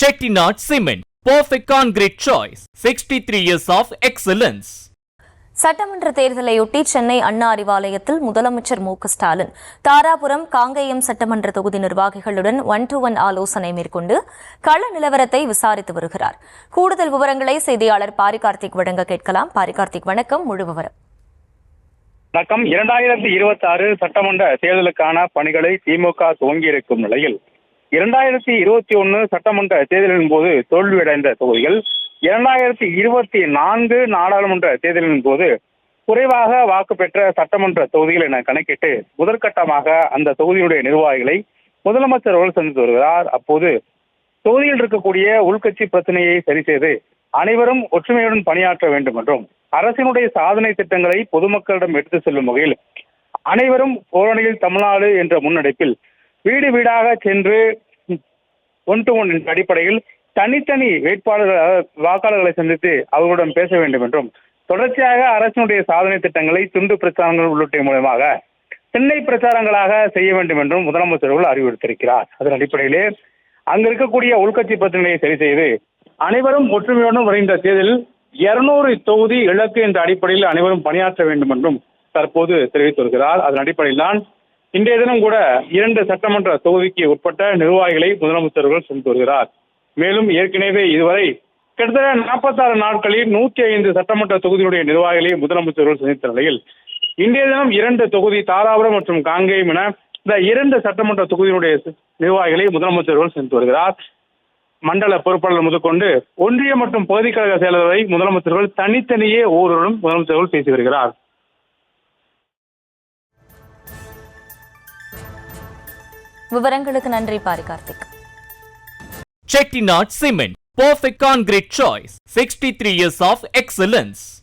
Chettinad Cement, perfect concrete choice. 63 years of excellence. சட்டமன்ற தேர்தலையொட்டி சென்னை அண்ணா அறிவாலயத்தில் முதலமைச்சர் மு க ஸ்டாலின் தாராபுரம் காங்கேயம் சட்டமன்ற தொகுதி நிர்வாகிகளுடன் 1-to-1 ஆலோசனை மேற்கொண்டு கள நிலவரத்தை விசாரித்து வருகிறார். கூடுதல் விவரங்களை செய்தியாளர் பாரிகார்த்திக் வழங்க கேட்கலாம். பாரிகார்த்திக், வணக்கம். முழு விவரம். வணக்கம். 2026 சட்டமன்ற தேர்தலுக்கான பணிகளை திமுக துவங்கியிருக்கும் நிலையில் 2021 சட்டமன்ற தேர்தலின் போது தோல்வியடைந்த தொகுதிகள், 2024 நாடாளுமன்ற தேர்தலின் போது குறைவாக வாக்கு பெற்ற சட்டமன்ற தொகுதிகள் என கணக்கிட்டு முதற்கட்டமாக அந்த தொகுதியுடைய நிர்வாகிகளை முதலமைச்சர் அவர்கள் சந்தித்து வருகிறார். அப்போது தொகுதியில் இருக்கக்கூடிய உள்கட்சி பிரச்சனையை சரி செய்து அனைவரும் ஒற்றுமையுடன் பணியாற்ற வேண்டும் என்றும், அரசினுடைய சாதனை திட்டங்களை பொதுமக்களிடம் எடுத்து செல்லும் வகையில் அனைவரும் ஓரணியில் தமிழ்நாடு என்ற முன்னெடுப்பில் வீடு வீடாக சென்று 1-to-1 என்ற அடிப்படையில் தனித்தனி வாக்காளர்களை சந்தித்து அவர்களுடன் பேச வேண்டும் என்றும், தொடர்ச்சியாக அரசினுடைய சாதனை திட்டங்களை துண்டு பிரச்சாரங்கள் உள்ளிட்ட மூலமாக சென்னை பிரச்சாரங்களாக செய்ய வேண்டும் என்றும் முதலமைச்சர்கள் அறிவுறுத்தியிருக்கிறார். அதன் அடிப்படையிலே அங்கு இருக்கக்கூடிய உள்கட்சி பிரச்சனையை சரி செய்து அனைவரும் ஒற்றுமையுடன் வருகின்ற தேர்தலில் 200 தொகுதி இலக்கு என்ற அடிப்படையில் அனைவரும் பணியாற்ற வேண்டும் என்றும் தற்போது தெரிவித்து வருகிறார். அதன் அடிப்படையில் தான் இன்றைய தினம் கூட 2 சட்டமன்ற தொகுதிக்கு உட்பட்ட நிர்வாகிகளை முதலமைச்சர்கள் சந்தித்து வருகிறார். மேலும் ஏற்கனவே இதுவரை கிட்டத்தட்ட 46 நாட்களில் 105 சட்டமன்ற தொகுதியுடைய நிர்வாகிகளை முதலமைச்சர்கள் சந்தித்த நிலையில் இன்றைய தினம் 2 தொகுதி தாராபுரம் மற்றும் காங்கேயம் என இந்த 2 சட்டமன்ற தொகுதியினுடைய நிர்வாகிகளை முதலமைச்சர்கள் சந்தித்து வருகிறார். மண்டல பொறுப்பாளர் முதற்கொண்டு ஒன்றிய மற்றும் பகுதி கழக செயலரை முதலமைச்சர்கள் தனித்தனியே ஒவ்வொருவரும் முதலமைச்சர்கள் பேசி வருகிறார். விவரங்களுக்கு நன்றி பாரிகார்த்திக். Chettinad Cement, perfect concrete choice. 63 years of excellence.